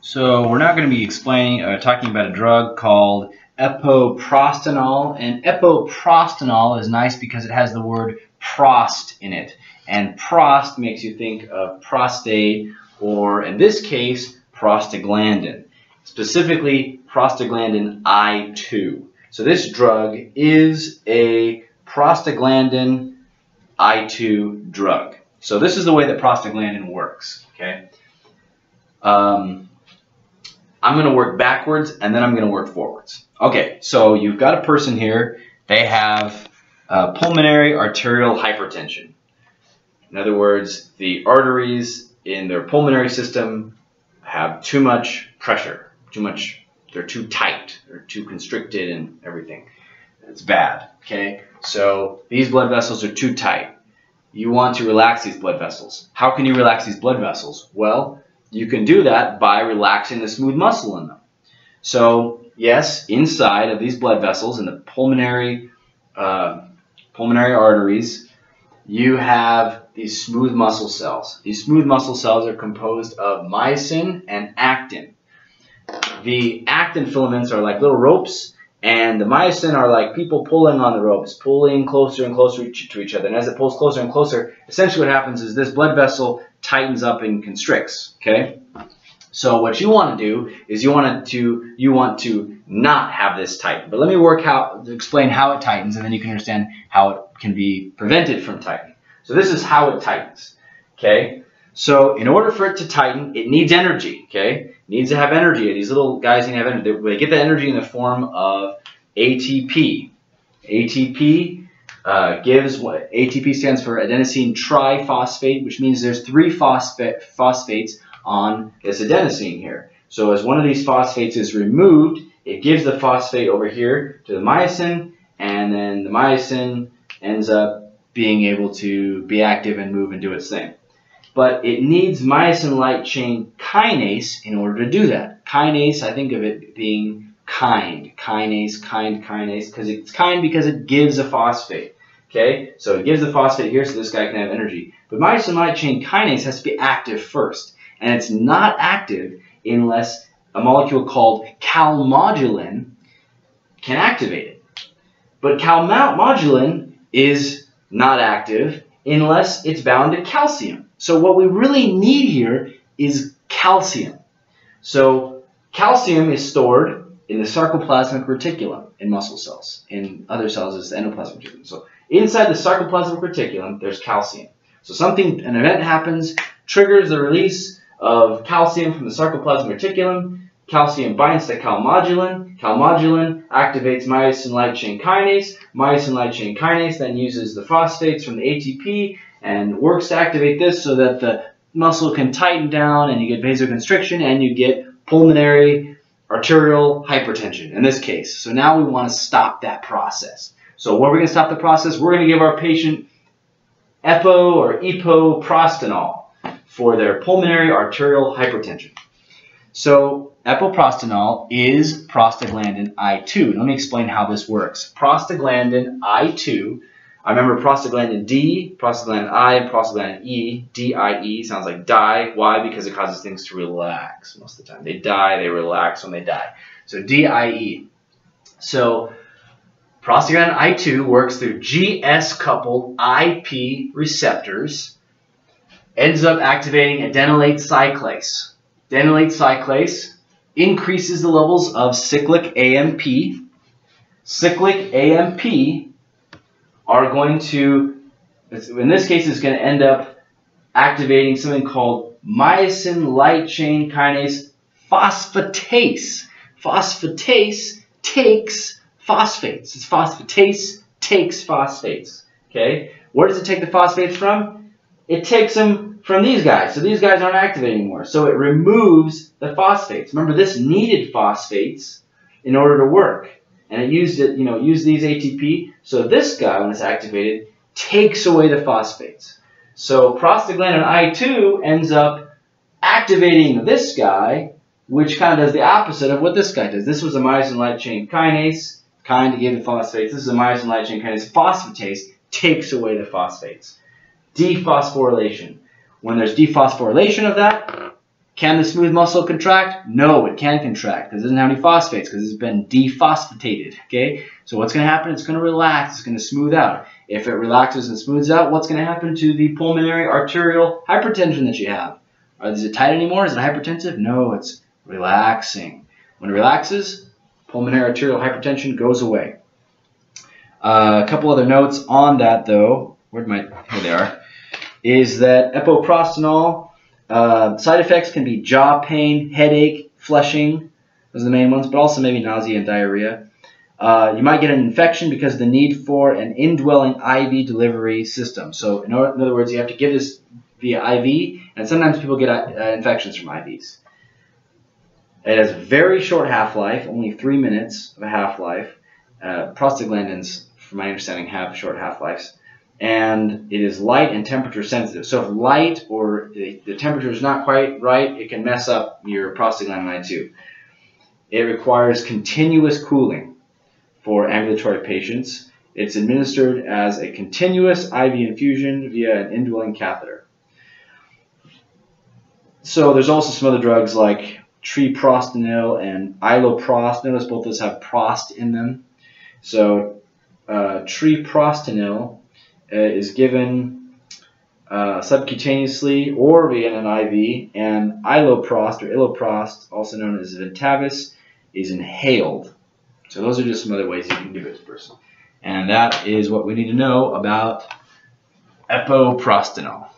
So we're now going to be talking about a drug called epoprostanol, and epoprostanol is nice because it has the word prost in it, and prost makes you think of prostate, or in this case, prostaglandin, specifically prostaglandin I2. So this drug is a prostaglandin I2 drug. So this is the way that prostaglandin works, okay? I'm going to work backwards and then I'm going to work forwards. Okay, so you've got a person here. They have pulmonary arterial hypertension. In other words, the arteries in their pulmonary system have too much pressure, they're too tight, they're too constricted and everything. It's bad, okay? So these blood vessels are too tight. You want to relax these blood vessels. How can you relax these blood vessels? Well, you can do that by relaxing the smooth muscle in them. So yes, inside of these blood vessels in the pulmonary arteries, you have these smooth muscle cells. These smooth muscle cells are composed of myosin and actin. The actin filaments are like little ropes, and the myosin are like people pulling on the ropes, pulling closer and closer to each other. And as it pulls closer and closer, essentially what happens is this blood vessel tightens up and constricts, okay? So what you want to do is you want to not have this tighten. But let me explain how it tightens, and then you can understand how it can be prevented from tightening. So this is how it tightens, okay? So in order for it to tighten, it needs energy, okay? It needs to have energy. These little guys need to have energy. They get the energy in the form of ATP. ATP gives what ATP stands for adenosine triphosphate, which means there's 3 phosphates on this adenosine here. So as one of these phosphates is removed, it gives the phosphate over here to the myosin, and then the myosin ends up being able to be active and move and do its thing. But it needs myosin light chain kinase in order to do that. Kinase, I think of it being kind. Kinase, kinase, because it's kind because it gives a phosphate. Okay, so it gives the phosphate here so this guy can have energy. But myosin light chain kinase has to be active first. And it's not active unless a molecule called calmodulin can activate it. But calmodulin is not active unless it's bound to calcium. So what we really need here is calcium. So calcium is stored in the sarcoplasmic reticulum in muscle cells. In other cells, it's the endoplasmic reticulum. So inside the sarcoplasmic reticulum, there's calcium. So an event happens, triggers the release of calcium from the sarcoplasmic reticulum. Calcium binds to calmodulin. Calmodulin activates myosin light chain kinase. Myosin light chain kinase then uses the phosphates from the ATP and works to activate this so that the muscle can tighten down and you get vasoconstriction and you get pulmonary arterial hypertension in this case. So now we want to stop that process. So what we're going to stop the process, we're going to give our patient epo or epoprostanol for their pulmonary arterial hypertension. So epoprostanol is prostaglandin I2. Let me explain how this works. Prostaglandin I2, I remember prostaglandin D, prostaglandin I, and prostaglandin E. D-I-E sounds like die. Why? Because it causes things to relax most of the time. They die, they relax when they die. So D-I-E. So prostaglandin I2 works through GS-coupled IP receptors, ends up activating adenylate cyclase. Adenylate cyclase increases the levels of cyclic AMP. Cyclic AMP are going to, in this case, it's going to end up activating something called myosin light chain kinase phosphatase. Phosphatase takes phosphates. It's phosphatase takes phosphates. Okay? Where does it take the phosphates from? It takes them from these guys. So these guys aren't activated anymore. So it removes the phosphates. Remember, this needed phosphates in order to work. And it used these ATP. So this guy, when it's activated, takes away the phosphates. So prostaglandin I2 ends up activating this guy, which kind of does the opposite of what this guy does. This was a myosin light chain kinase, kind of gave the phosphates. This is a myosin light chain kinase. Phosphatase takes away the phosphates. Dephosphorylation. When there's dephosphorylation of that, Can the smooth muscle contract? No, it can't contract because it doesn't have any phosphates because it's been dephosphatated. Okay, so what's going to happen? It's going to relax. It's going to smooth out. If it relaxes and smooths out, what's going to happen to the pulmonary arterial hypertension that you have? Is it tight anymore? Is it hypertensive? No, it's relaxing. When it relaxes, pulmonary arterial hypertension goes away. A couple other notes on that, though. Here they are. Is that epoprostanol, side effects can be jaw pain, headache, flushing. Those are the main ones, but also maybe nausea and diarrhea. You might get an infection because of the need for an indwelling IV delivery system. So in other words, you have to give this via IV, and sometimes people get infections from IVs. It has a very short half-life, only 3 minutes of a half-life. Prostaglandins, from my understanding, have short half-lives. And it is light and temperature sensitive. So if light or the temperature is not quite right, it can mess up your prostaglandin I2. It requires continuous cooling for ambulatory patients. It's administered as a continuous IV infusion via an indwelling catheter. So there's also some other drugs like treprostinil and iloprost. Notice both of those have prost in them. So treprostinil is given subcutaneously or via an IV, and iloprost or iloprost, also known as Ventavis, is inhaled. So those are just some other ways you can give it to a person. And that is what we need to know about epoprostanol.